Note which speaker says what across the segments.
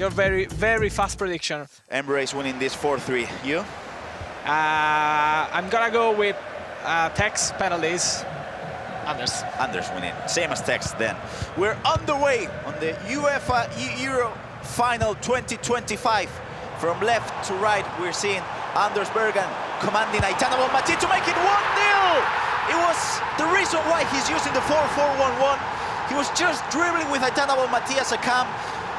Speaker 1: Your very, very fast prediction.
Speaker 2: Emre is winning this 4-3. You?
Speaker 1: I'm gonna go with Tex penalties. Anders.
Speaker 2: Anders winning. Same as Tex then. We're underway on the UEFA eEuro final 2025. From left to right, we're seeing Anders Vejrgang commanding Aitana Bonmatí to make it 1-0. It was the reason why he's using the 4-4-1-1. He was just dribbling with Aitana Bonmatí as a cam,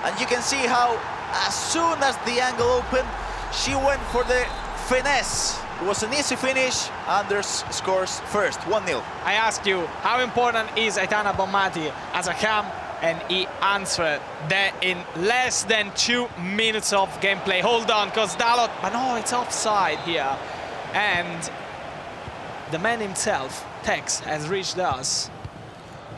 Speaker 2: and you can see how as soon as the angle opened, she went for the finesse. It was an easy finish. Anders scores first, 1-0.
Speaker 1: I asked you, how important is Aitana Bonmatí as a cam? And he answered that in less than 2 minutes of gameplay. Hold on, because Dalot, but no, it's offside here. And the man himself, Tex, has reached us.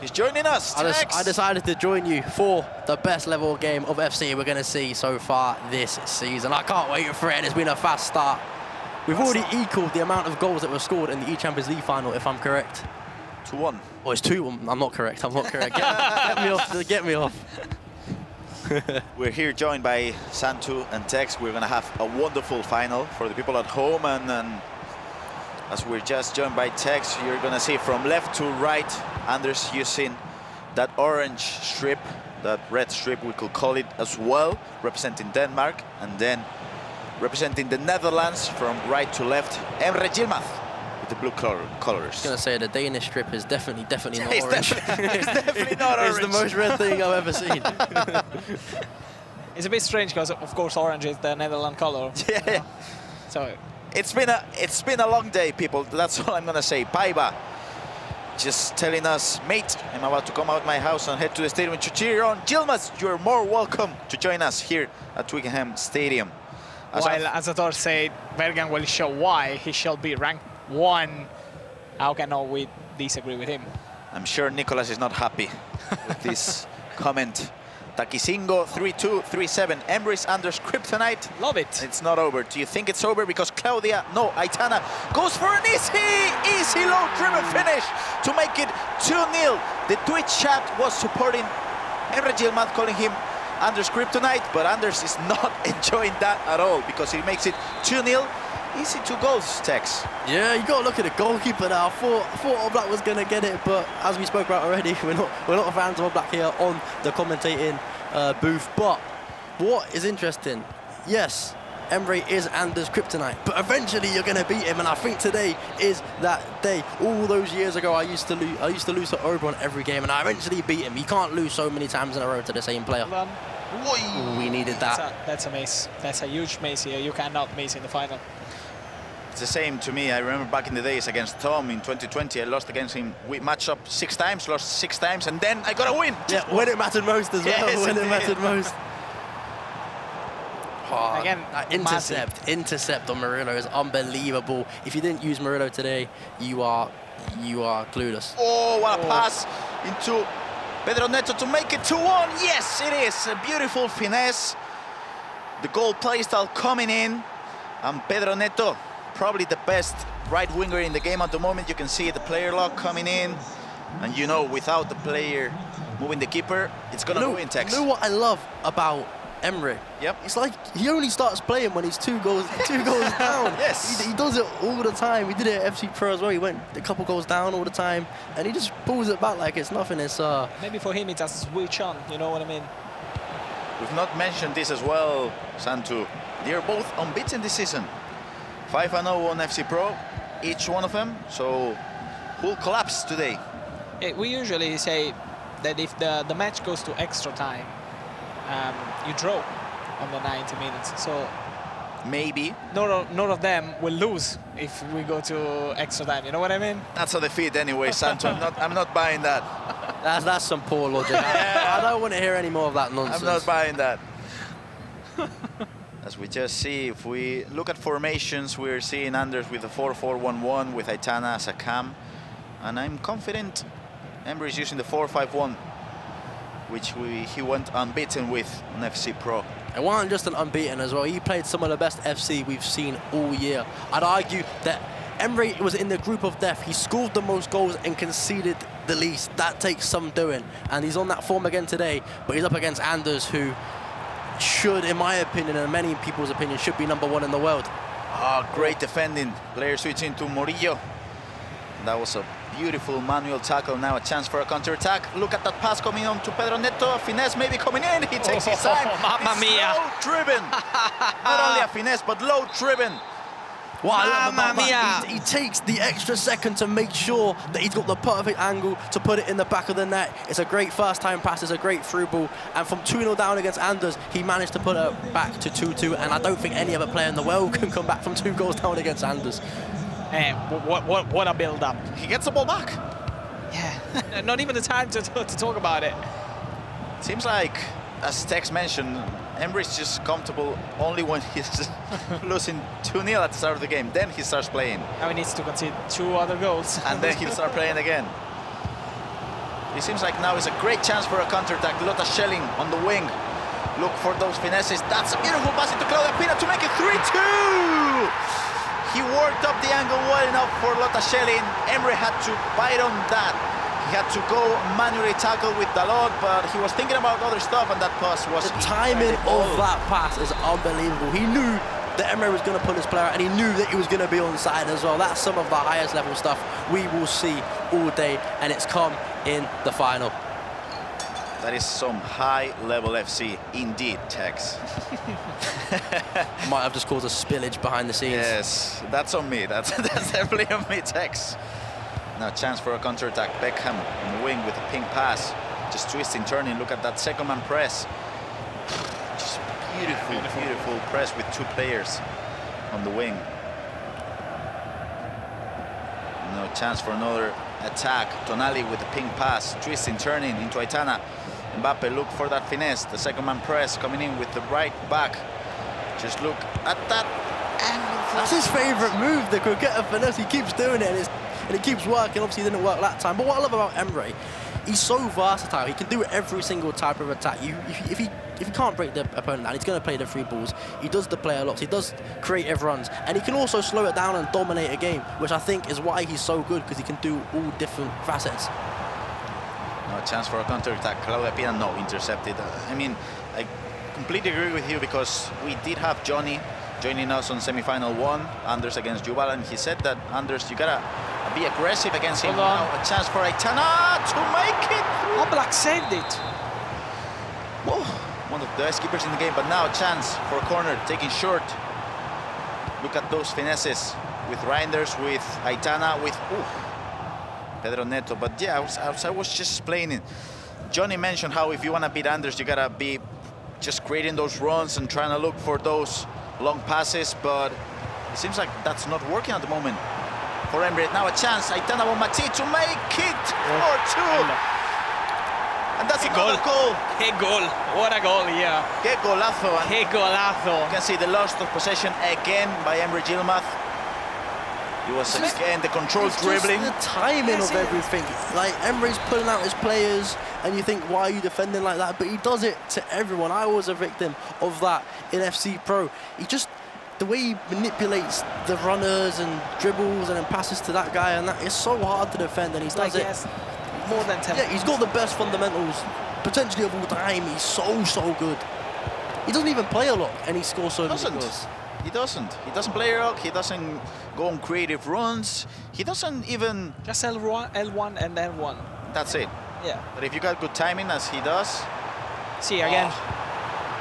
Speaker 2: He's joining us, Tex.
Speaker 3: I decided to join you for the best level game of FC we're going to see so far this season. I can't wait for it. It's been a fast start. We've already equaled the amount of goals that were scored in the E-Champions League final, if I'm correct.
Speaker 2: 2-1.
Speaker 3: Oh, it's 2-1. I'm not correct. I'm not correct. Get me off. Get me off.
Speaker 2: We're here joined by Santu and Tex. We're going to have a wonderful final for the people at home. And as we're just joined by Tex, you're going to see from left to right, Anders using that orange strip, that red strip, we could call it as well, representing Denmark. And then representing the Netherlands from right to left, Emre Yilmaz. The blue colors.
Speaker 3: I was going to say the Danish strip is definitely not orange.
Speaker 2: It's definitely not orange.
Speaker 3: It's the most red thing I've ever seen.
Speaker 1: It's a bit strange because, of course, orange is the Netherlands color.
Speaker 2: Yeah.
Speaker 1: So
Speaker 2: it's been a long day, people. That's all I'm gonna say. Paiva just telling us, mate, I'm about to come out my house and head to the stadium to cheer on Yilmaz. You're more welcome to join us here at Twickenham Stadium.
Speaker 1: While Azator said Vejrgang will show why he shall be ranked 1, how can we disagree with him?
Speaker 2: I'm sure Nicolas is not happy with this comment. Takisingo 3-2-3-7. Emre's Anders kryptonite.
Speaker 1: Love it.
Speaker 2: It's not over. Do you think it's over? Because Claudia, no, Aitana goes for an easy low dribble finish to make it 2-0. The Twitch chat was supporting Emre Yilmaz, calling him Anders kryptonite, but Anders is not enjoying that at all because he makes it 2-0. Easy 2 goals, Tex.
Speaker 3: Yeah, you got to look at the goalkeeper now. I thought Oblak was going to get it, but as we spoke about already, we're not fans of Oblak here on the commentating booth. But what is interesting, yes, Emre is Anders kryptonite, but eventually you're going to beat him, and I think today is that day. All those years ago, I used to lose to Oberon every game, and I eventually beat him. You can't lose so many times in a row to the same player. We needed that.
Speaker 1: That's a miss. That's a huge miss here. You cannot miss in the final.
Speaker 2: It's the same to me. I remember back in the days against Tom in 2020, I lost against him. We matched up 6 times, lost 6 times, and then I got a win.
Speaker 3: Yeah, when it mattered most as well.
Speaker 2: Yes,
Speaker 3: when it mattered most. Oh,
Speaker 1: Again,
Speaker 3: that intercept on Murillo is unbelievable. If you didn't use Murillo today, you are clueless.
Speaker 2: Oh, what a pass into Pedro Neto to make it 2-1. Yes, it is a beautiful finesse. The goal playstyle coming in, and Pedro Neto, probably the best right winger in the game at the moment. You can see the player lock coming in, and you know, without the player moving the keeper, it's gonna go in, Tex.
Speaker 3: You know what I love about Emre?
Speaker 2: Yep.
Speaker 3: It's like he only starts playing when he's 2 goals down.
Speaker 2: Yes.
Speaker 3: He does it all the time. He did it at FC Pro as well. He went a couple goals down all the time, and he just pulls it back like it's nothing. It's
Speaker 1: maybe for him it's a switch on. You know what I mean?
Speaker 2: We've not mentioned this as well, Santu. They're both unbeaten this season. 5-0 on FC Pro, each one of them. So who'll collapse today?
Speaker 1: We usually say that if the match goes to extra time, you draw on the 90 minutes. So
Speaker 2: Maybe.
Speaker 1: none of them will lose if we go to extra time. You know what I mean?
Speaker 2: That's a defeat anyway, Santu. I'm not buying that.
Speaker 3: that's some poor logic. I don't want to hear any more of that nonsense.
Speaker 2: I'm not buying that. As we just see, if we look at formations, we're seeing Anders with a 4-4-1-1 with Aitana as a cam. And I'm confident Emre is using the 4-5-1, which he went unbeaten with on FC Pro.
Speaker 3: It wasn't just an unbeaten as well. He played some of the best FC we've seen all year. I'd argue that Emre was in the group of death. He scored the most goals and conceded the least. That takes some doing. And he's on that form again today, but he's up against Anders, who should, in my opinion, and many people's opinion, should be #1 in the world.
Speaker 2: Oh, great defending. Player switching to Murillo. That was a beautiful manual tackle. Now a chance for a counter-attack. Look at that pass coming on to Pedro Neto. A finesse maybe coming in. He takes his time.
Speaker 1: Mamma mia.
Speaker 2: Low-driven. Not only a finesse, but low-driven.
Speaker 3: What I love about
Speaker 1: Mamma
Speaker 3: that,
Speaker 1: mia.
Speaker 3: he takes the extra second to make sure that he's got the perfect angle to put it in the back of the net. It's a great first-time pass, it's a great through ball, and from 2-0 down against Anders, he managed to put it back to 2-2, and I don't think any other player in the world can come back from 2 goals down against Anders.
Speaker 1: What a build-up.
Speaker 2: He gets the ball back.
Speaker 1: Yeah, not even the time to talk about it.
Speaker 2: Seems like, as Tex mentioned, Emre is just comfortable only when he's losing 2-0 at the start of the game. Then he starts playing.
Speaker 1: Now he needs to concede 2 other goals.
Speaker 2: And then he'll start playing again. It seems like now is a great chance for a counter-attack. Lotta Schelling on the wing. Look for those finesses. That's a beautiful pass into Claudia Pina to make it 3-2! He worked up the angle well enough for Lotta Schelling. Emre had to bite on that. He had to go manually tackle with Dalot, but he was thinking about other stuff, and that pass was...
Speaker 3: The timing of that pass is unbelievable. He knew that Emre was going to pull his player out, and he knew that he was going to be onside as well. That's some of the highest level stuff we will see all day, and it's come in the final.
Speaker 2: That is some high-level FC indeed, Tex.
Speaker 3: Might have just caused a spillage behind the scenes.
Speaker 2: Yes, that's on me. That's definitely on me, Tex. Now chance for a counter-attack. Beckham on the wing with a pink pass. Just twisting, turning. Look at that second man press. Just beautiful press with 2 players on the wing. No chance for another attack. Tonali with a pink pass. Twisting, turning into Aitana. Mbappe look for that finesse. The second man press coming in with the right back. Just look at that angle.
Speaker 3: That's his favourite move, the Croqueta finesse. He keeps doing it, and it keeps working. Obviously, it didn't work that time. But what I love about Emre, he's so versatile. He can do every single type of attack. If he can't break the opponent down, he's going to play the free balls. He does the player locks. He does creative runs, and he can also slow it down and dominate a game, which I think is why he's so good, because he can do all different facets.
Speaker 2: No chance for a counter-attack. Claudia Pina, no, intercepted. I mean, I completely agree with you, because we did have Johnny joining us on semi-final 1, Anders against Jubal, and he said that, Anders, you gotta be aggressive against him. Now a chance for Aitana to make it.
Speaker 1: Oblak saved it.
Speaker 2: Whoa, one of the best keepers in the game, but now a chance for a corner, taking short. Look at those finesses with Reinders, with Aitana, with Pedro Neto. But yeah, I was just explaining. Johnny mentioned how if you want to beat Anders, you gotta be just creating those runs and trying to look for those long passes, but it seems like that's not working at the moment for Emre. Now a chance, Aitana Bonmati to make it 4-2. And that's another goal.
Speaker 1: Qué gol. What a goal, yeah.
Speaker 2: Que golazo. And
Speaker 1: Qué golazo.
Speaker 2: you can see the loss of possession again by Emre Yilmaz. It was again the controlled dribbling.
Speaker 3: The timing of everything. Like, Emre's pulling out his players, and you think, why are you defending like that? But he does it to everyone. I was a victim of that in FC Pro. He just, the way he manipulates the runners and dribbles and then passes to that guy, and that is so hard to defend, and he does it.
Speaker 1: Yes, more than 10.
Speaker 3: Yeah, he's got the best fundamentals, potentially of all time. He's so good. He doesn't even play a lot, and he scores so many goals.
Speaker 2: He doesn't. He doesn't play rock. He doesn't go on creative runs. He doesn't even...
Speaker 1: Just L1 and then 1.
Speaker 2: That's it.
Speaker 1: Yeah.
Speaker 2: But if you got good timing, as he does...
Speaker 1: See, again.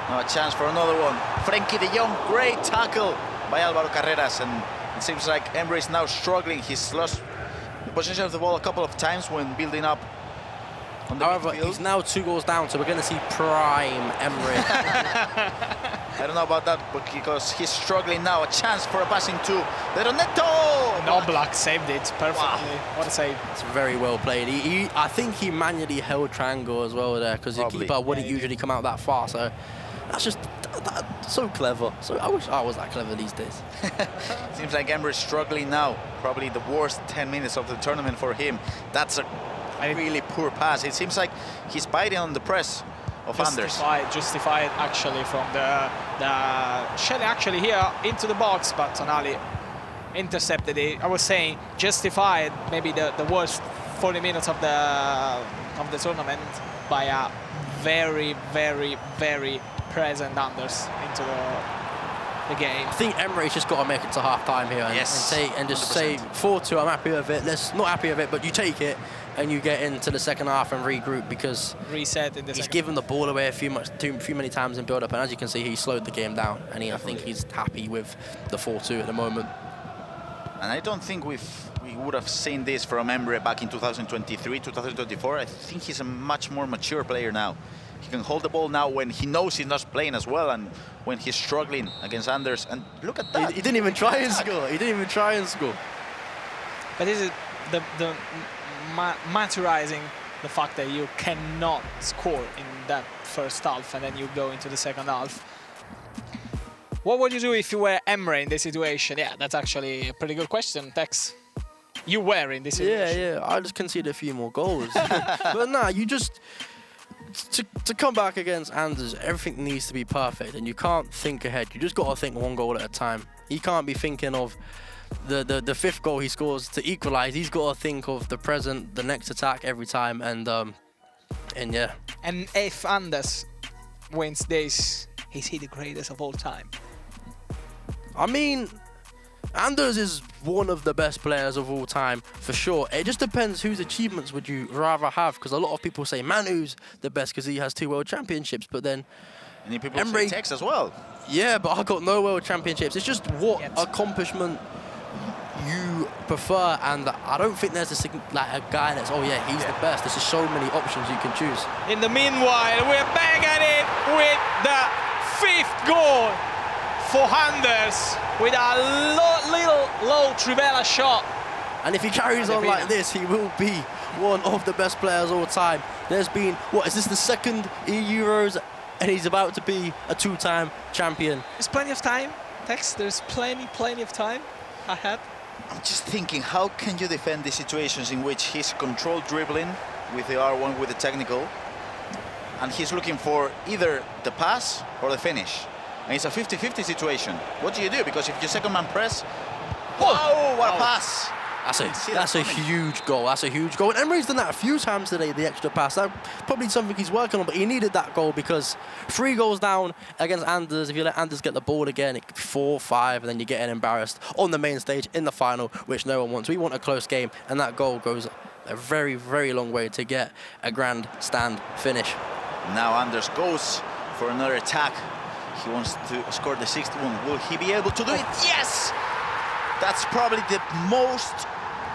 Speaker 2: No, a chance for another one. Frenkie de Jong, great tackle by Álvaro Carreras. And it seems like Emre is now struggling. He's lost the possession of the ball a couple of times when building up on the
Speaker 3: However,
Speaker 2: midfield.
Speaker 3: he's now 2 goals down, so we're going to see prime Emre.
Speaker 2: I don't know about that, but because he's struggling now. A chance for a passing to Pedro Neto.
Speaker 1: Oblak saved it perfectly. Wow. What a save.
Speaker 3: It's very well played. I think he manually held triangle as well there, because the keeper wouldn't usually come out that far. So that's just so clever. So I wish I was that clever these days.
Speaker 2: Seems like Emre is struggling now. Probably the worst 10 minutes of the tournament for him. That's a really poor pass. It seems like he's biting on the press of Anders.
Speaker 1: Justified actually from the Shelley actually here into the box, but Tonali intercepted it. I was saying justified maybe the worst 40 minutes of the tournament by a very present Anders into the game.
Speaker 3: I think Emre's just got to make it to half-time here and,
Speaker 2: Yes,
Speaker 3: and just
Speaker 2: 100%.
Speaker 3: say 4-2, I'm happy with it. Not happy with it, but you take it and you get into the second half and regroup, because
Speaker 1: Reset in the
Speaker 3: he's
Speaker 1: second.
Speaker 3: given the ball away too many times in build-up, and as you can see, he slowed the game down, and I think he's happy with the 4-2 at the moment.
Speaker 2: And I don't think we would have seen this from Emre back in 2023, 2024. I think he's a much more mature player now. He can hold the ball now when he knows he's not playing as well, and when he's struggling against Anders. And look at that.
Speaker 3: He didn't even try and score. He didn't even try and score.
Speaker 1: But this is the maturizing the fact that you cannot score in that first half and then you go into the second half. What would you do if you were Emre in this situation? Yeah, that's actually a pretty good question, Tex. You were in this situation.
Speaker 3: Yeah, I just conceded a few more goals. But nah, you just... To come back against Anders, everything needs to be perfect, and you can't think ahead. You just got to think one goal at a time. He can't be thinking of the fifth goal he scores to equalise. He's got to think of the present, the next attack every time, and yeah.
Speaker 1: And if Anders wins this, is he the greatest of all time?
Speaker 3: I mean, Anders is one of the best players of all time, for sure. It just depends whose achievements would you rather have, because a lot of people say Manu's the best because he has 2 world championships, but then
Speaker 2: Many people say Tex as well.
Speaker 3: yeah, but I got no world championships. It's just what accomplishment you prefer, and I don't think there's a guy that's, oh yeah, he's the best. There's just so many options you can choose.
Speaker 1: In the meanwhile, we're back at it with the 5th goal for Anders with a little low Trivela shot.
Speaker 3: And if he carries on like this, he will be one of the best players all time. There's been, what, is this the 2nd Euros? And he's about to be a 2-time champion.
Speaker 1: There's plenty of time, Tex. There's plenty of time ahead.
Speaker 2: I'm just thinking, how can you defend the situations in which he's controlled dribbling with the R1 with the technical, and he's looking for either the pass or the finish? And it's a 50-50 situation. What do you do? Because if you second man press, whoa, what a pass!
Speaker 3: That's a huge goal. That's a huge goal. And Emre's done that a few times today, the extra pass. That's probably something he's working on, but he needed that goal because 3 goals down against Anders. If you let Anders get the ball again, it could be 4, 5, and then you're getting embarrassed on the main stage in the final, which no one wants. We want a close game, and that goal goes a very, very long way to get a grandstand finish.
Speaker 2: Now Anders goes for another attack. He wants to score the 6th one. Will he be able to do it? Yes! That's probably the most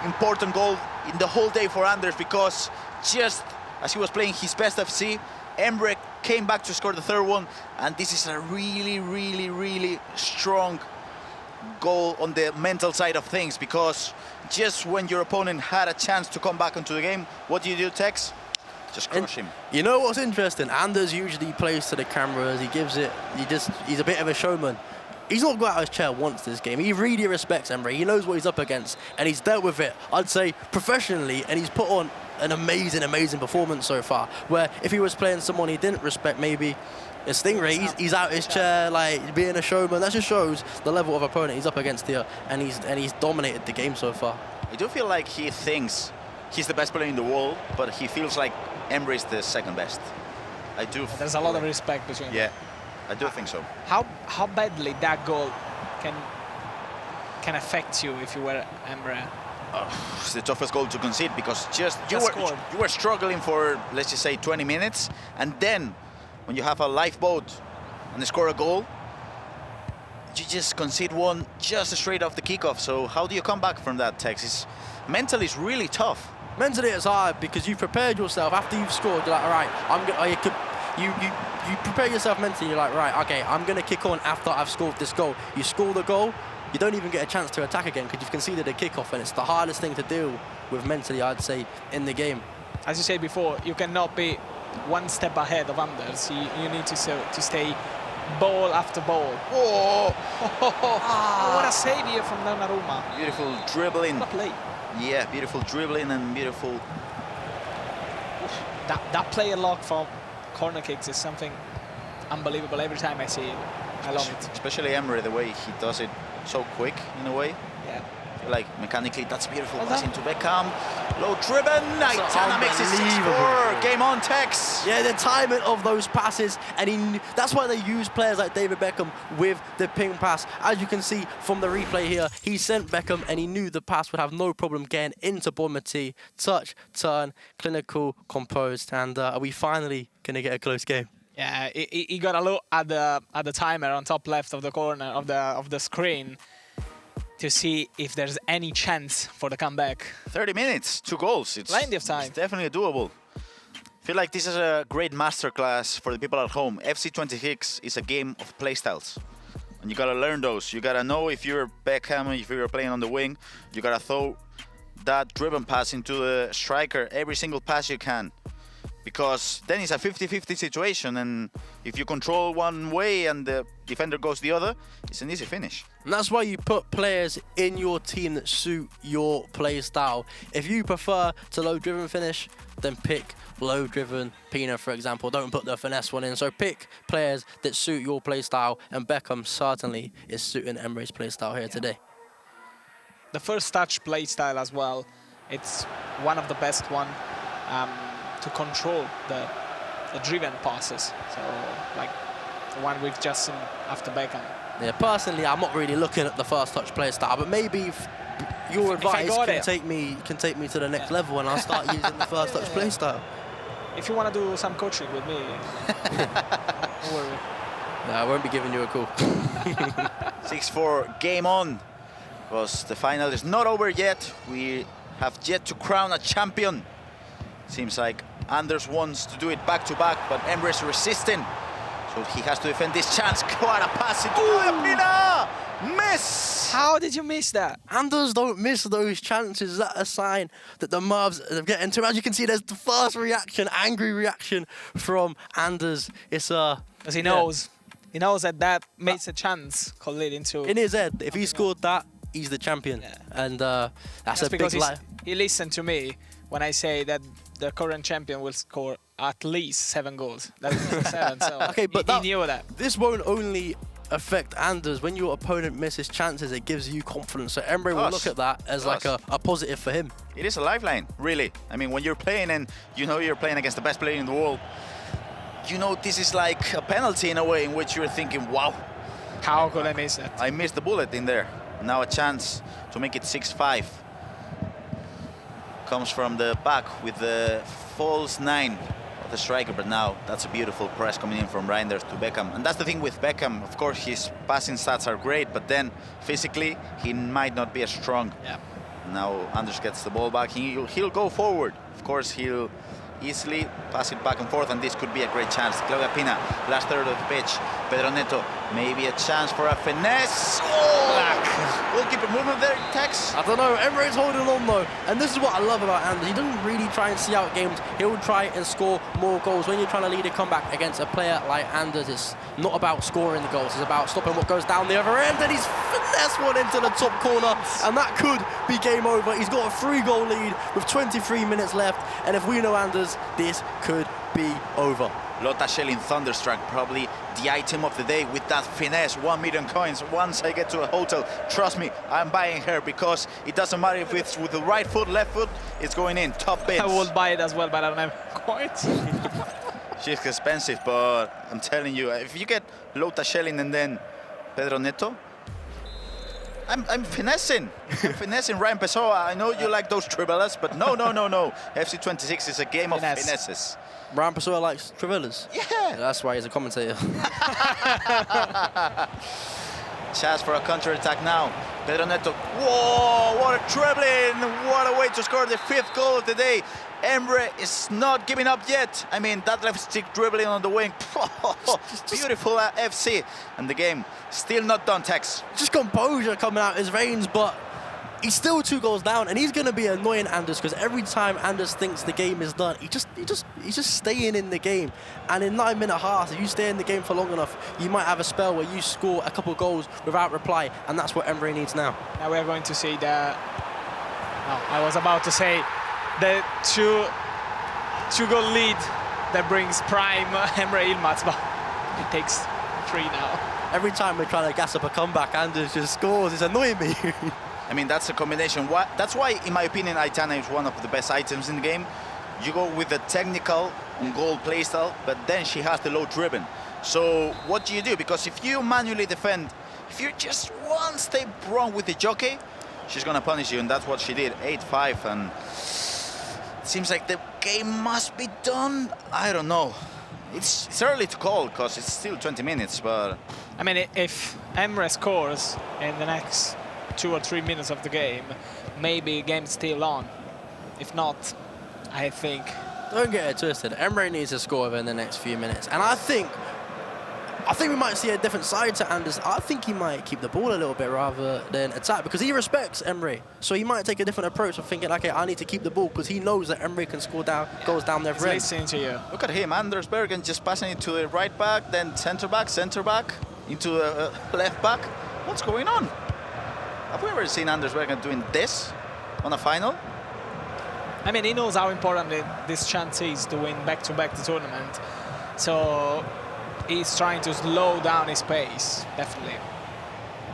Speaker 2: important goal in the whole day for Anders, because just as he was playing his best FC, Emre came back to score the 3rd one, and this is a really strong goal on the mental side of things, because just when your opponent had a chance to come back into the game, what do you do, Tex? Just crush him.
Speaker 3: You know what's interesting? Anders usually plays to the cameras. He gives it. He's a bit of a showman. He's not got out of his chair once this game. He really respects Emre. He knows what he's up against, and he's dealt with it, I'd say, professionally, and he's put on an amazing performance so far, where if he was playing someone he didn't respect, maybe a Stingray, he's out his chair, like, being a showman. That just shows the level of opponent he's up against here, and he's dominated the game so far.
Speaker 2: I do feel like he thinks he's the best player in the world, but he feels like Emre is the 2nd best. I do.
Speaker 1: There's a lot of respect between them.
Speaker 2: Yeah, I do think so.
Speaker 1: How badly that goal can affect you if you were Emre?
Speaker 2: It's the toughest goal to concede, because you were struggling for, let's just say, 20 minutes, and then when you have a lifeboat and they score a goal, you just concede one just straight off the kickoff. So how do you come back from that, Tex? Mentally, it's really tough.
Speaker 3: Mentally, it's hard because you've prepared yourself after you've scored. You're like, all right, you prepare yourself mentally. You're like, right, okay, I'm gonna kick on after I've scored this goal. You score the goal, you don't even get a chance to attack again because you've conceded a kickoff, and it's the hardest thing to deal with mentally, I'd say, in the game.
Speaker 1: As you said before, you cannot be one step ahead of Anders. You need to stay ball after ball.
Speaker 2: Oh,
Speaker 1: What a save here from Donnarumma.
Speaker 2: beautiful dribbling.
Speaker 1: What a play.
Speaker 2: Yeah, beautiful dribbling and beautiful.
Speaker 1: That player lock for corner kicks is something unbelievable. Every time I see it, I love it.
Speaker 2: Especially Emre, the way he does it so quick in a way.
Speaker 1: Yeah.
Speaker 2: Like mechanically, that's beautiful.
Speaker 1: Well
Speaker 2: Pass
Speaker 1: done.
Speaker 2: into Beckham. Low driven, Aitana makes it 6-4. Game on, Tex.
Speaker 3: Yeah, the timing of those passes, and that's why they use players like David Beckham with the ping pass. As you can see from the replay here, he sent Beckham and he knew the pass would have no problem getting into Bonmati. Touch, turn, clinical, composed, and are we finally going to get a close game?
Speaker 1: Yeah, he got a look at the timer on top left of the corner of the screen to see if there's any chance for the comeback.
Speaker 2: 30 minutes, 2 goals. It's
Speaker 1: plenty of time.
Speaker 2: It's definitely doable. I feel like this is a great masterclass for the people at home. FC 26 is a game of playstyles. And you gotta learn those. You gotta know if you're Beckham, if you're playing on the wing, you gotta throw that driven pass into the striker every single pass you can. Because then it's a 50-50 situation, and if you control one way and the defender goes the other, it's an easy finish.
Speaker 3: And that's why you put players in your team that suit your play style. If you prefer to low-driven finish, then pick low-driven Pina, for example. Don't put the finesse one in. So pick players that suit your play style, and Beckham certainly is suiting Emre's play style here today.
Speaker 1: The first touch play style as well, it's one of the best one. To control the driven passes, so like the one we've just seen after Beckham.
Speaker 3: Yeah, personally, I'm not really looking at the first touch play style, but maybe if your advice can take me to the next level, and I'll start using the first touch play style.
Speaker 1: If you want to do some coaching with me, don't worry.
Speaker 3: No, I won't be giving you a call.
Speaker 2: 6-4, game on. Because the final is not over yet. We have yet to crown a champion. Seems like Anders wants to do it back-to-back, but Emre's resisting. So he has to defend this chance. What a pass into Pina! Miss!
Speaker 1: How did you miss that?
Speaker 3: Anders don't miss those chances. Is that a sign that the Mavs are getting to? As you can see, there's the first reaction, angry reaction from Anders. It's
Speaker 1: because he knows. He knows that makes a chance called it into.
Speaker 3: In his head, if he scored that, he's the champion. Yeah. And that's a big lie.
Speaker 1: He listened to me when I say that the current champion will score at least 7 goals. That is 7, so
Speaker 3: okay, but
Speaker 1: he knew that.
Speaker 3: This won't only affect Anders. When your opponent misses chances, it gives you confidence. So Emre will look at that as like a positive for him.
Speaker 2: It is a lifeline, really. I mean, when you're playing and you know you're playing against the best player in the world, you know this is like a penalty in a way in which you're thinking, wow.
Speaker 1: How could I miss that?
Speaker 2: I missed the bullet in there. Now a chance to make it 6-5. Comes from the back with the false 9 of the striker, but now that's a beautiful press coming in from Reinders to Beckham. And that's the thing with Beckham, of course his passing stats are great, but then physically he might not be as strong.
Speaker 1: Yeah.
Speaker 2: Now Anders gets the ball back, he'll go forward. Of course he'll easily pass it back and forth, and this could be a great chance. Claudia Pina, last third of the pitch. Pedro Neto, maybe a chance for a finesse. Oh! Goalkeeper movement there, Tex.
Speaker 3: I don't know, Emre's holding on though. And this is what I love about Anders. He doesn't really try and see out games. He'll try and score more goals. When you're trying to lead a comeback against a player like Anders, it's not about scoring the goals. It's about stopping what goes down the other end. And he's finesse one into the top corner. And that could be game over. He's got a 3-goal lead with 23 minutes left. And if we know Anders, this could be over.
Speaker 2: Lotta Schelling Thunderstruck, probably the item of the day with that finesse. 1 million coins. Once I get to a hotel, trust me, I'm buying her, because it doesn't matter if it's with the right foot, left foot, it's going in. Top bids.
Speaker 1: I will buy it as well, but I don't have coins.
Speaker 2: She's expensive, but I'm telling you, if you get Lotta Schelling and then Pedro Neto, I'm finessing. I'm finessing Ryan Pessoa. I know you like those trivelas, but no. FC 26 is a game of finesses.
Speaker 3: Ryan Pessoa likes trivelas?
Speaker 2: Yeah.
Speaker 3: That's why he's a commentator.
Speaker 2: Chance for a counter-attack now. Pedro Neto. Whoa, what a dribbling. What a way to score the 5th goal of the day. Emre is not giving up yet. I mean, that left stick dribbling on the wing. Beautiful FC. And the game still not done, Tex.
Speaker 3: Just composure coming out his veins, but he's still 2 goals down, and he's going to be annoying Anders, because every time Anders thinks the game is done, he's just staying in the game. And in 9-minute halves, if you stay in the game for long enough, you might have a spell where you score a couple of goals without reply, and that's what Emre needs now.
Speaker 1: Now we're going to see the... No, I was about to say the 2-goal lead that brings prime Emre Yilmaz, but it takes 3 now.
Speaker 3: Every time we're trying to gas up a comeback, Anders just scores. It's annoying me.
Speaker 2: I mean, that's a combination. That's why, in my opinion, Aitana is one of the best items in the game. You go with the technical goal playstyle, but then she has the low driven. So what do you do? Because if you manually defend, if you're just one step wrong with the jockey, she's gonna punish you, and that's what she did. 8-5, and it seems like the game must be done. I don't know. It's early to call because it's still 20 minutes, but
Speaker 1: I mean, if Emre scores in the next 2 or 3 minutes of the game, maybe game's still on. If not, I think.
Speaker 3: Don't get it twisted. Emre needs to score within the next few minutes, and I think we might see a different side to Anders. I think he might keep the ball a little bit rather than attack because he respects Emre. So he might take a different approach of thinking, okay, I need to keep the ball because he knows that Emre can score down, goes down their
Speaker 1: He's
Speaker 3: rim.
Speaker 1: listening to you.
Speaker 2: look at him, Anders Bergen just passing it to the right back, then center back, into the left back. What's going on? Have we ever seen Anders Bergen doing this on a final?
Speaker 1: I mean, he knows how important this chance is to win back-to-back the tournament. So he's trying to slow down his pace, definitely.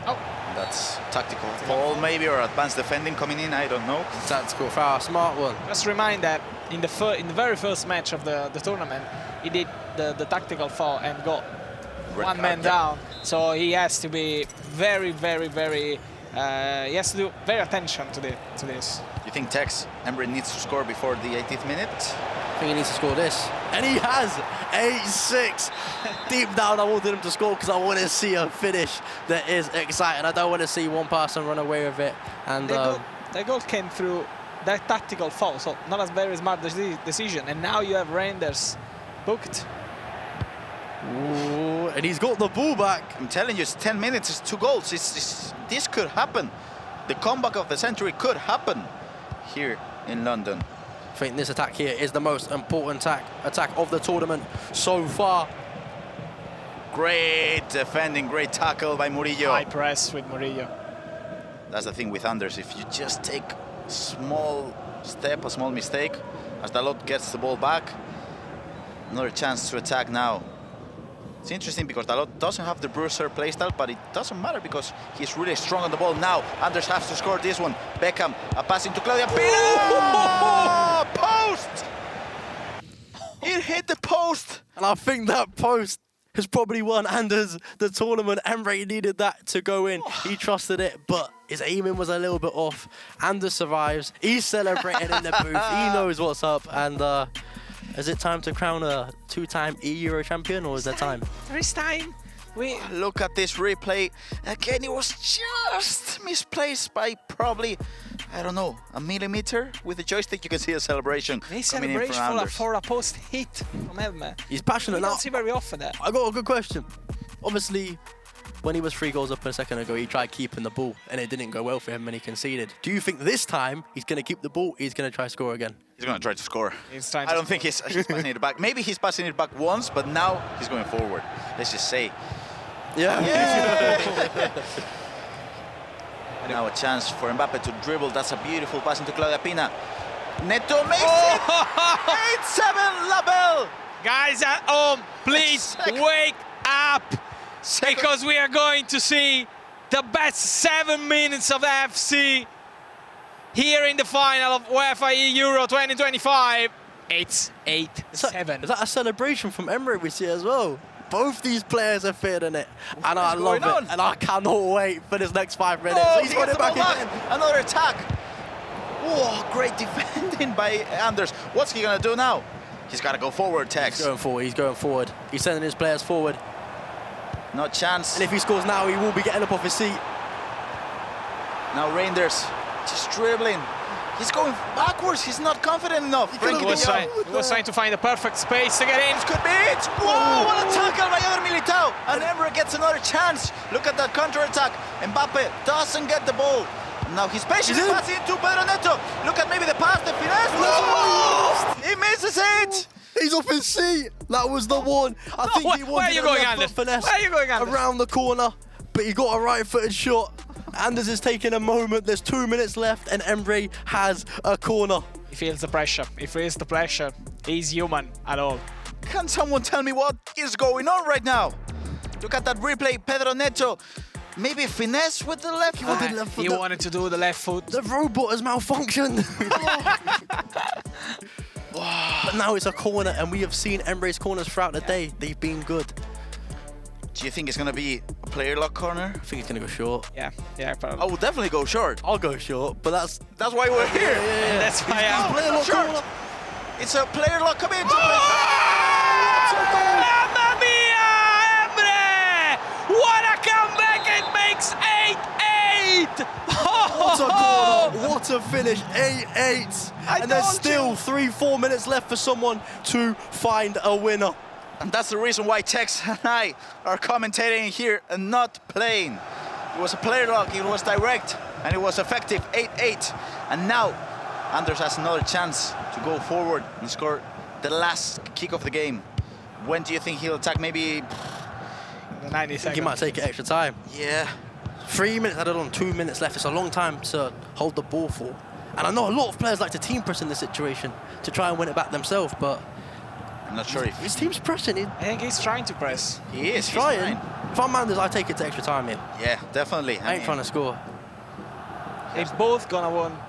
Speaker 1: Oh,
Speaker 2: That's tactical foul maybe, or advanced defending coming in, I don't know.
Speaker 3: Tactical foul, smart one.
Speaker 1: just remind that in the very first match of the tournament, he did the tactical foul and got
Speaker 2: Red
Speaker 1: one
Speaker 2: card,
Speaker 1: man
Speaker 2: yeah.
Speaker 1: down. So he has to be very, very, very. He has to do very attention to this.
Speaker 2: You think Tex Emre needs to score before the 80th minute?
Speaker 3: I think he needs to score this. And he has 8-6. Deep down, I wanted him to score because I want to see a finish that is exciting. I don't want to see one person run away with it. And
Speaker 1: The goal came through that tactical foul, so not a very smart decision. And now you have Reinders booked.
Speaker 3: ooh, and he's got the ball back.
Speaker 2: I'm telling you, it's 10 minutes, it's 2 goals. This could happen. The comeback of the century could happen here in London.
Speaker 3: I think this attack here is the most important attack of the tournament so far.
Speaker 2: Great defending, great tackle by Murillo.
Speaker 1: High press with Murillo.
Speaker 2: That's the thing with Anders. If you just take a small step, a small mistake, as Dalot gets the ball back, another chance to attack now. It's interesting because Dalot doesn't have the bruiser playstyle, but it doesn't matter because he's really strong on the ball. Now Anders has to score this one. Beckham, a pass into Claudia Pina! Post! It hit the post!
Speaker 3: And I think that post has probably won Anders the tournament. Emre needed that to go in. He trusted it, but his aiming was a little bit off. Anders survives. He's celebrating in the booth. He knows what's up. And is it time to crown a 2-time eEuro champion, or is there time?
Speaker 1: There is time.
Speaker 2: Look at this replay. Again, it was just misplaced by probably, I don't know, a millimeter. With the joystick, you can see a celebration
Speaker 1: Nice
Speaker 2: coming in
Speaker 1: celebration
Speaker 2: from Anders.
Speaker 1: for a post hit from Elmer.
Speaker 3: He's passionate
Speaker 1: You
Speaker 3: now.
Speaker 1: don't see very often that.
Speaker 3: I got a good question. Obviously, when he was 3 goals up a second ago, he tried keeping the ball, and it didn't go well for him, and he conceded. Do you think this time he's going to keep the ball? He's going to try to score again?
Speaker 2: He's going to try to score.
Speaker 1: He's trying
Speaker 2: I
Speaker 1: to
Speaker 2: don't think he's passing it back. Maybe he's passing it back once, but now he's going forward. Let's just say.
Speaker 3: Yeah.
Speaker 2: Now a chance for Mbappe to dribble. That's a beautiful pass into Claudia Pina. Neto makes it! 8-7, Labelle!
Speaker 1: Guys at home, please wake up because we are going to see the best 7 minutes of the FC here in the final of UEFA eEuro 2025. It's 8-7.
Speaker 3: Is that a celebration from Emre we see as well? Both these players are feeling it, and I
Speaker 2: is
Speaker 3: love
Speaker 2: going on?
Speaker 3: it. And I cannot wait for this next 5 minutes.
Speaker 2: Oh,
Speaker 3: He's
Speaker 2: he
Speaker 3: got
Speaker 2: gets
Speaker 3: it
Speaker 2: the ball
Speaker 3: back again.
Speaker 2: back. Another attack. Oh, great defending by Anders. What's he going to do now? He's got to go forward, Tex.
Speaker 3: He's going forward. He's going forward. He's sending his players forward.
Speaker 2: No chance.
Speaker 3: And if he scores now, he will be getting up off his seat.
Speaker 2: Now Reinders just dribbling. He's going backwards. He's not confident enough.
Speaker 1: He
Speaker 2: Frankie
Speaker 1: was,
Speaker 2: de Jong.
Speaker 1: trying to find the perfect space to get in.
Speaker 2: This could be it. Whoa, what a tackle by Eder Militao. And Emre gets another chance. Look at that counter-attack. Mbappe doesn't get the ball. Now he's patiently passing into Pedro Neto. Look at maybe the pass, the finesse.
Speaker 3: No!
Speaker 2: He misses it.
Speaker 3: He's off his seat. That was the one. I think he
Speaker 1: Where are
Speaker 3: wanted
Speaker 1: you
Speaker 3: a
Speaker 1: going,
Speaker 3: left
Speaker 1: Anders?
Speaker 3: foot finesse
Speaker 1: Where are you going, Anders?
Speaker 3: around the corner, but he got a right-footed shot. Anders is taking a moment. There's 2 minutes left, and Emre has a corner.
Speaker 1: He feels the pressure. He feels the pressure. He's human at all.
Speaker 2: Can someone tell me what is going on right now? Look at that replay. Pedro Neto maybe finesse with the left foot.
Speaker 3: wanted left foot.
Speaker 1: He wanted to do the left foot.
Speaker 3: The robot has malfunctioned. But now it's a corner, and we have seen Emre's corners throughout the day. They've been good.
Speaker 2: Do you think it's gonna be a player lock corner?
Speaker 3: I think he's gonna go short.
Speaker 1: Yeah, probably.
Speaker 2: I will definitely go short.
Speaker 3: I'll go short, but that's
Speaker 2: Why we're here.
Speaker 1: That's why I'm
Speaker 3: player lock
Speaker 2: Short.
Speaker 3: corner.
Speaker 2: It's a player lock. Come in.
Speaker 1: Mamma mia, Emre! What a comeback! It makes 8-8!
Speaker 3: What a corner! What a finish! 8-8, and there's still 3-4 minutes left for someone to find a winner.
Speaker 2: And that's the reason why Tex and I are commentating here and not playing. It was a player lock, it was direct, and it was effective, 8-8. And now, Anders has another chance to go forward and score the last kick of the game. When do you think he'll attack? Maybe...
Speaker 1: The 90
Speaker 3: I think he
Speaker 1: seconds.
Speaker 3: might take extra time.
Speaker 2: Yeah.
Speaker 3: 3 minutes added on, 2 minutes left. It's a long time to hold the ball for. And I know a lot of players like to team press in this situation to try and win it back themselves, but
Speaker 2: I'm not sure if
Speaker 3: his team's pressing it.
Speaker 1: I think he's trying to press.
Speaker 2: he is.
Speaker 3: He's trying.
Speaker 2: trying.
Speaker 3: If I'm Manders, I take it to extra time here.
Speaker 2: Yeah, definitely.
Speaker 3: I ain't trying to score.
Speaker 1: They're both gonna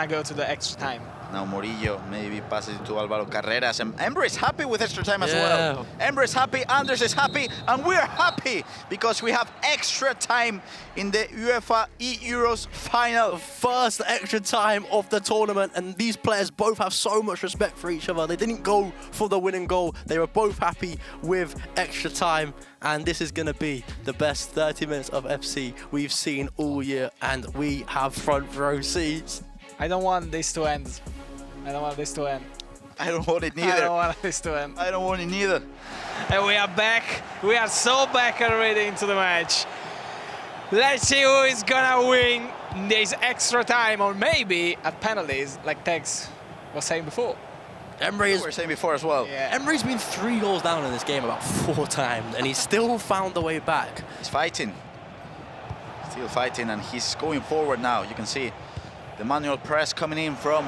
Speaker 1: go to the extra time.
Speaker 2: Now Murillo maybe passes it to Alvaro Carreras, and Emre is happy with extra time as
Speaker 3: Yeah.
Speaker 2: well. Emre is happy, Anders is happy, and we're happy because we have extra time in the UEFA eEuros final.
Speaker 3: First extra time of the tournament, and these players both have so much respect for each other. They didn't go for the winning goal. They were both happy with extra time, and this is going to be the best 30 minutes of FC we've seen all year, and we have front row seats.
Speaker 1: I don't want this to end. I don't want this to end.
Speaker 2: I don't want it
Speaker 1: I don't
Speaker 2: neither.
Speaker 1: want this to end.
Speaker 2: I don't want it neither.
Speaker 1: And we are back. We are so back already into the match. Let's see who is gonna win this extra time, or maybe at penalties, like Tex was saying before.
Speaker 3: Emre
Speaker 2: We
Speaker 3: is
Speaker 2: were saying before as well.
Speaker 1: Yeah.
Speaker 3: Emre's been 3 goals down in this game about 4 times, and he's still found the way back.
Speaker 2: He's fighting. Still fighting, and he's going forward now. You can see the manual press coming in from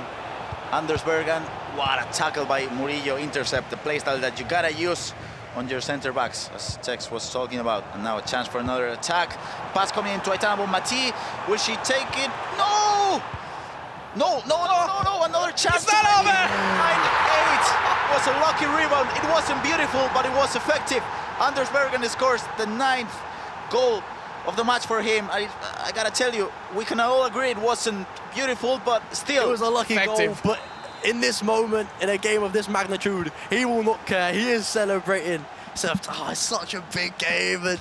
Speaker 2: Anders Bergan. What a tackle by Murillo, intercept, the playstyle that you gotta use on your center backs, as Tex was talking about. And now a chance for another attack. Pass coming into Aitana Bonmati. Will she take it? No! No, another chance.
Speaker 1: It's not over!
Speaker 2: 9-8 was a lucky rebound. It wasn't beautiful, but it was effective. Anders Bergan scores the 9th goal of the match for him. I gotta tell you, we can all agree it wasn't beautiful, but still.
Speaker 3: It was a lucky
Speaker 1: Effective.
Speaker 3: goal, but in this moment, in a game of this magnitude, he will not care. He is celebrating. So, it's such a big game, and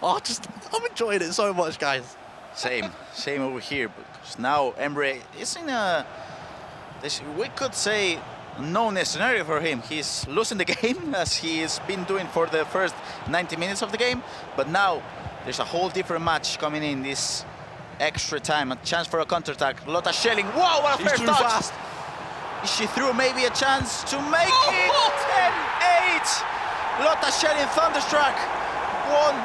Speaker 3: I'm enjoying it so much, guys.
Speaker 2: Same over here, because now Emre is in we could say, known scenario for him. He's losing the game, as he has been doing for the first 90 minutes of the game, but now there's a whole different match coming in this extra time. A chance for a counter-attack. Lotta Schelling. Wow, what a
Speaker 3: He's
Speaker 2: first
Speaker 3: too
Speaker 2: touch.
Speaker 3: fast.
Speaker 2: She threw maybe a chance to make it 10-8. Lotta Schelling, thunderstruck. One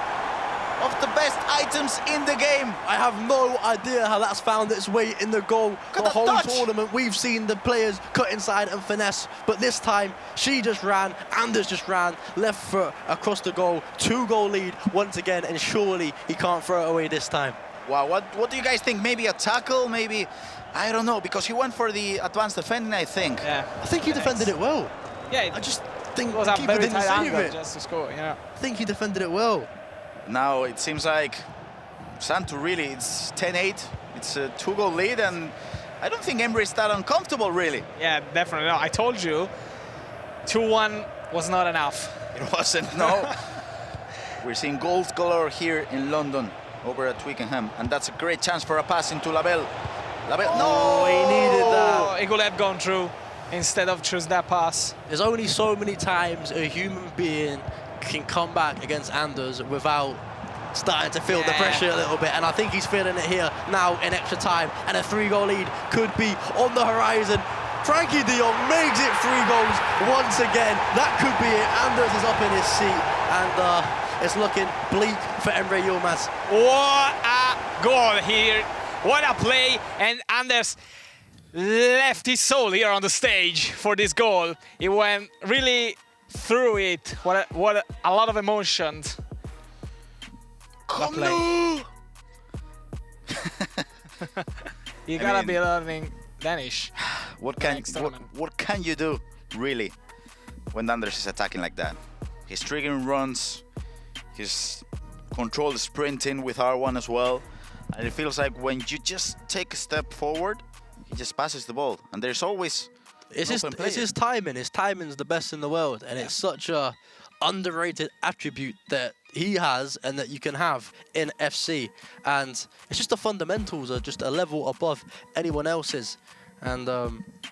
Speaker 2: of the best items in the game.
Speaker 3: I have no idea how that's found its way in the goal.
Speaker 2: at
Speaker 3: The
Speaker 2: the
Speaker 3: whole
Speaker 2: touch.
Speaker 3: tournament, we've seen the players cut inside and finesse, but this time, she just ran, Anders just ran, left foot across the goal, 2-goal lead once again, and surely he can't throw it away this time.
Speaker 2: Wow, what do you guys think? Maybe a tackle, maybe, I don't know, because he went for the advanced defending, I think.
Speaker 1: Yeah.
Speaker 3: I think he defended it well.
Speaker 1: Yeah,
Speaker 3: I just think
Speaker 1: it was
Speaker 3: the
Speaker 1: a
Speaker 3: keeper
Speaker 1: very
Speaker 3: didn't
Speaker 1: tight
Speaker 3: save
Speaker 1: angle
Speaker 3: it.
Speaker 1: just to score, you know.
Speaker 3: I think he defended it well.
Speaker 2: Now it seems like Santu really, it's 10-8. It's a 2-goal lead, and I don't think Emre is that uncomfortable, really.
Speaker 1: Yeah, definitely. No, I told you, 2-1 was not enough.
Speaker 2: It wasn't, no. We're seeing gold color here in London over at Twickenham, and that's a great chance for a pass into Labelle. Labelle, no!
Speaker 3: he needed that.
Speaker 1: Oh, he could have gone through instead of choose that pass.
Speaker 3: There's only so many times a human being can come back against Anders without starting to feel the
Speaker 1: Yeah.
Speaker 3: pressure a little bit, and I think he's feeling it here now in extra time, and a 3-goal lead could be on the horizon. Frankie de Jong makes it 3 goals once again. That could be it. Anders is up in his seat, and it's looking bleak for Emre Yilmaz.
Speaker 1: What a goal here. What a play. And Anders left his soul here on the stage for this goal. He went really through it. What a lot of emotions.
Speaker 2: Come
Speaker 1: play.
Speaker 2: no!
Speaker 1: You
Speaker 2: I
Speaker 1: gotta
Speaker 2: mean-
Speaker 1: be learning Danish.
Speaker 2: What
Speaker 1: Next tournament.
Speaker 2: can you do, really, when Anders is attacking like that? He's triggering runs, he's controlled sprinting with R1 as well, and it feels like when you just take a step forward, he just passes the ball, and there's always
Speaker 3: It's
Speaker 2: open
Speaker 3: it's his
Speaker 2: player.
Speaker 3: timing. His timing's the best in the world, and it's such a underrated attribute that he has and that you can have in FC. And it's just the fundamentals are just a level above anyone else's. And
Speaker 1: I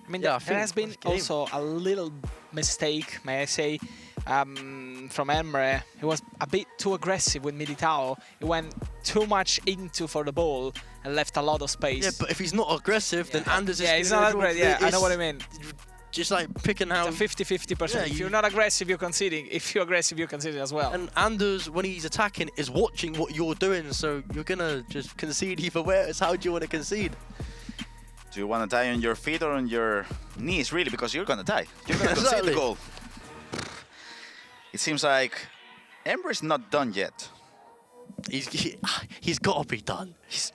Speaker 1: mean,
Speaker 3: yeah, I
Speaker 1: there
Speaker 3: think
Speaker 1: has been
Speaker 3: that's game.
Speaker 1: also a little mistake, may I say, from Emre. He was a bit too aggressive with Militao. He went too much into for the ball and left a lot of space.
Speaker 3: Yeah, but if he's not aggressive, then Anders is.
Speaker 1: Yeah, he's
Speaker 3: gonna
Speaker 1: not
Speaker 3: draw-
Speaker 1: aggressive. Yeah, I know
Speaker 3: it's
Speaker 1: what I mean.
Speaker 3: Just like picking out.
Speaker 1: It's a 50-50%.
Speaker 3: Yeah,
Speaker 1: If
Speaker 3: you-
Speaker 1: you're not aggressive, you're conceding. If you're aggressive, you're conceding as well.
Speaker 3: And Anders, when he's attacking, is watching what you're doing, so you're gonna just concede either way. It's how do you want to concede?
Speaker 2: Do you want to die on your feet or on your knees, really? Because you're going to die. You're going to concede
Speaker 3: Exactly.
Speaker 2: the goal. It seems like Emre's not done yet.
Speaker 3: He's got to be done.
Speaker 2: He's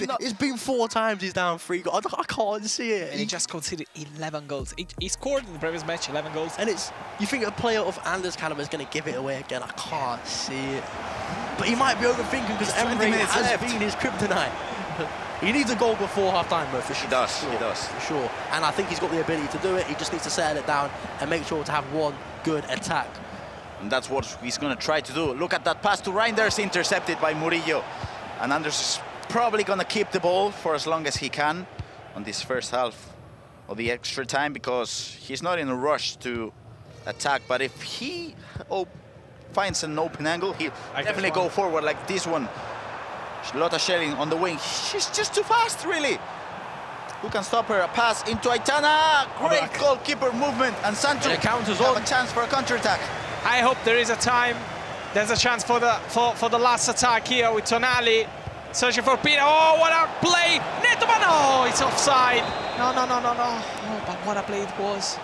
Speaker 2: not-
Speaker 3: It's been 4 times he's down 3 goals. I can't see it.
Speaker 1: And he just conceded 11 goals. He scored in the previous match 11 goals.
Speaker 3: And it's, you think a player of Anders' caliber is going to give it away again? I can't see it. But he might be overthinking because
Speaker 2: 20
Speaker 3: Emre
Speaker 2: minutes
Speaker 3: has
Speaker 2: left.
Speaker 3: been his kryptonite. He needs a goal before half-time, though, for sure.
Speaker 2: He does,
Speaker 3: for
Speaker 2: he
Speaker 3: sure,
Speaker 2: does.
Speaker 3: For sure. And I think he's got the ability to do it. He just needs to settle it down and make sure to have one good attack.
Speaker 2: And that's what he's going to try to do. Look at that pass to Reinders, intercepted by Murillo. And Anders is probably going to keep the ball for as long as he can on this first half of the extra time, because he's not in a rush to attack. But if he finds an open angle, he'll definitely go forward like this one. Lotta Schelling on the wing. She's just too fast, really. Who can stop her? A pass into Aitana. Great goalkeeper movement. And Sancho
Speaker 3: And it counters
Speaker 2: have
Speaker 3: on.
Speaker 2: a chance for a counter-attack.
Speaker 1: I hope there is a time. There's a chance for the last attack here with Tonali. Searching for Pino. Oh, what a play! Nettoman! Oh, it's offside. No. Oh, but what a play it was.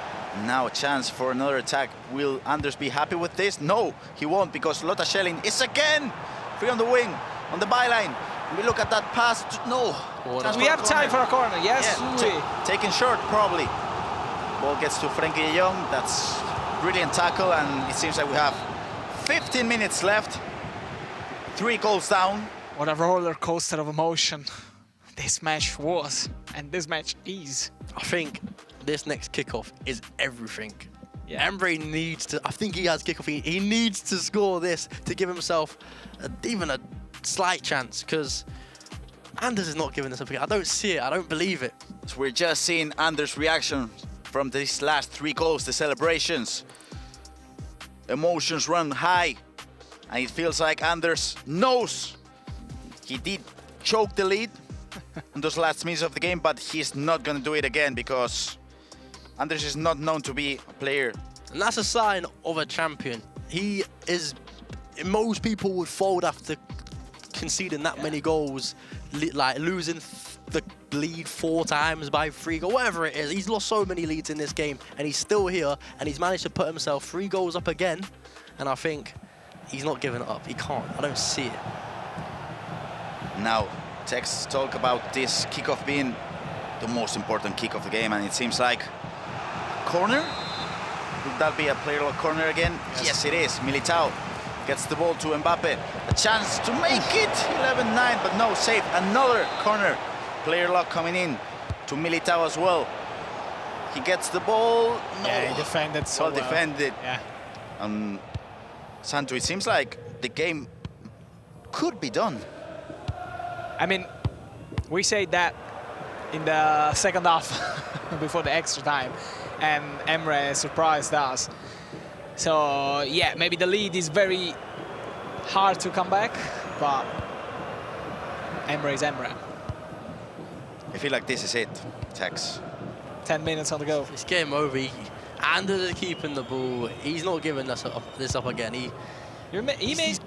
Speaker 2: Now a chance for another attack. Will Anders be happy with this? No, he won't, because Lotta Schelling is again free on the wing, on the byline. We look at that pass. No. Chance
Speaker 1: We
Speaker 2: for a
Speaker 1: have time for
Speaker 2: corner.
Speaker 1: a corner. Yes,
Speaker 2: Yeah, taken short, probably. Ball gets to Frankie de Jong. That's brilliant tackle, and it seems like we have 15 minutes left. 3 goals down.
Speaker 1: What a roller coaster of emotion this match was, and this match is.
Speaker 3: I think this next kickoff is everything.
Speaker 1: Yeah.
Speaker 3: Emre needs to, I think he has kickoff. He needs to score this to give himself even a slight chance, because Anders is not giving this up again. I don't see it. I don't believe it.
Speaker 2: So we're just seeing Anders' reaction from these last 3 goals, the celebrations. Emotions run high, and it feels like Anders knows he did choke the lead in those last minutes of the game, but he's not going to do it again, because Anders is not known to be a player.
Speaker 3: And that's a sign of a champion. He is, most people would fold after conceding that many goals, like losing the lead 4 times by 3 goals, whatever it is. He's lost so many leads in this game, and he's still here, and he's managed to put himself 3 goals up again. And I think he's not giving it up. He can't. I don't see it.
Speaker 2: Now, texts talk about this kickoff being the most important kick of the game, and it seems like corner. Would that be a player lock corner again? Yes, it is. Militao gets the ball to Mbappe. A chance to make it 11-9, but no save. Another corner. Player lock coming in to Militao as well. He gets the ball. No.
Speaker 1: Yeah, he defended so
Speaker 2: well
Speaker 1: well.
Speaker 2: defended.
Speaker 1: Yeah.
Speaker 2: Santo, it seems like the game could be done.
Speaker 1: I mean, we say that in the second half before the extra time, and Emre surprised us. So yeah, maybe the lead is very hard to come back, but Emre is Emre.
Speaker 2: I feel like this is it, Tex.
Speaker 1: 10 minutes on the go.
Speaker 3: It's game over. Anders is keeping the ball. He's not giving this up again. He made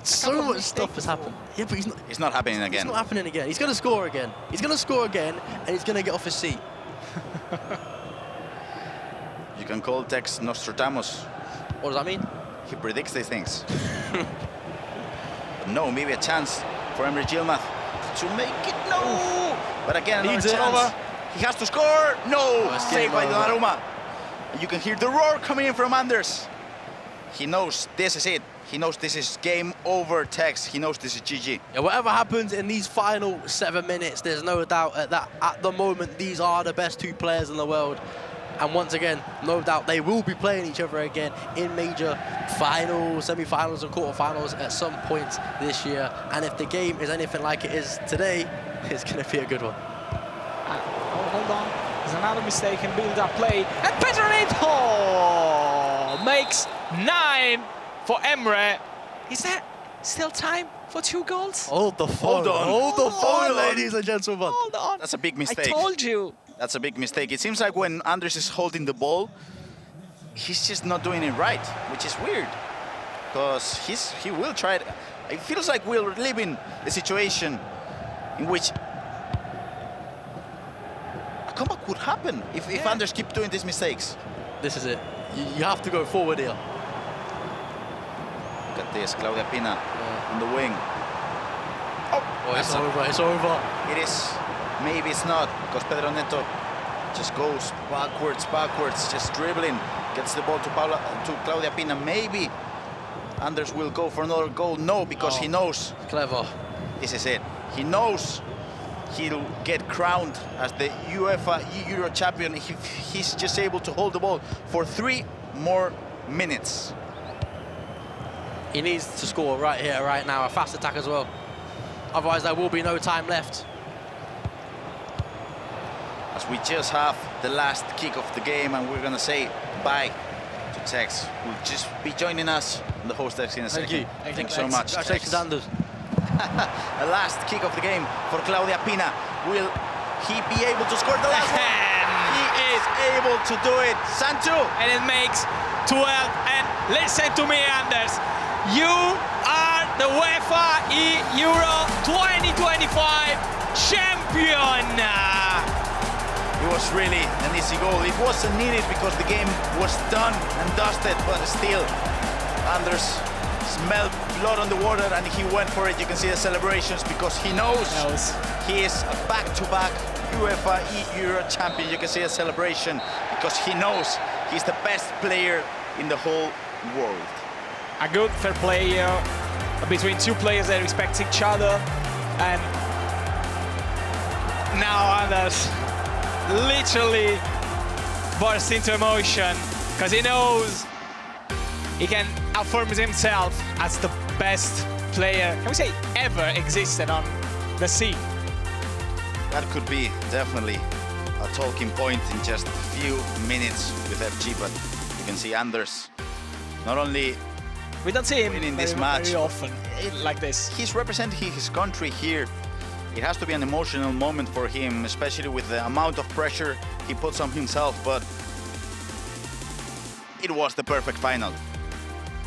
Speaker 3: so much stuff has happened. Yeah, but
Speaker 2: It's not happening
Speaker 3: It's
Speaker 2: again.
Speaker 3: not happening again. He's going to score again. He's going to score again, and he's going to get off his seat.
Speaker 2: You can call Tex Nostradamus.
Speaker 3: What does that mean?
Speaker 2: He predicts these things. No, maybe a chance for Emre Yilmaz to make it. No! But again, another
Speaker 3: Needs it.
Speaker 2: chance. He has to score. No!
Speaker 3: it's
Speaker 2: Saved by
Speaker 3: game over.
Speaker 2: Donnarumma. You can hear the roar coming in from Anders. He knows this is it. He knows this is game over, Tex. He knows this is GG.
Speaker 3: Yeah, whatever happens in these final 7 minutes, there's no doubt that at the moment these are the best two players in the world. And once again, no doubt they will be playing each other again in major finals, semi-finals and quarter-finals at some point this year. And if the game is anything like it is today, it's going to be a good one.
Speaker 1: Oh, hold on. There's another mistake in build-up play. And Petronito makes 9 for Emre. Is there still time for 2 goals?
Speaker 3: Hold the phone.
Speaker 2: Hold on.
Speaker 3: Hold the phone,
Speaker 2: on.
Speaker 3: ladies and gentlemen.
Speaker 1: Hold on.
Speaker 2: That's a big mistake.
Speaker 1: I told you.
Speaker 2: That's a big mistake. It seems like when Anders is holding the ball, he's just not doing it right, which is weird. Because he will try it. It feels like we're living a situation in which a comeback would happen if Anders keeps doing these mistakes.
Speaker 3: This is it. You have to go forward here.
Speaker 2: Look at this, Claudia Pina on the wing.
Speaker 3: Oh, it's over, it's over.
Speaker 2: It is. Maybe it's not, because Pedro Neto just goes backwards, just dribbling, gets the ball to Claudia Pina. Maybe Anders will go for another goal. No, because he knows.
Speaker 3: Clever.
Speaker 2: This is it. He knows he'll get crowned as the UEFA eEuro champion if he's just able to hold the ball for 3 more minutes.
Speaker 3: He needs to score right here, right now. A fast attack as well. Otherwise, there will be no time left.
Speaker 2: As we just have the last kick of the game, and we're gonna say bye to Tex, who'll just be joining us on the host Tex in a second.
Speaker 3: Thank you.
Speaker 2: Thank you so much.
Speaker 3: Congratulations, Anders.
Speaker 2: The last kick of the game for Claudia Pina. Will he be able to score the last one? He is able to do it. Santu!
Speaker 1: And it makes 12. And listen to me, Anders. You are the UEFA eEuro 2025 champion.
Speaker 2: It was really an easy goal. It wasn't needed because the game was done and dusted, but still, Anders smelled blood on the water and he went for it. You can see the celebrations because he knows he is a back-to-back UEFA eEuro champion. You can see a celebration because he knows he's the best player in the whole world.
Speaker 1: A good fair play between 2 players that respect each other. And now Anders literally burst into emotion because he knows he can affirm himself as the best player, can we say, ever existed on the scene.
Speaker 2: That could be definitely a talking point in just a few minutes with FG, but you can see Anders not only
Speaker 1: We don't see him
Speaker 2: winning this
Speaker 1: very,
Speaker 2: match
Speaker 1: very often like this.
Speaker 2: He's representing his country here. It has to be an emotional moment for him, especially with the amount of pressure he puts on himself, but it was the perfect final.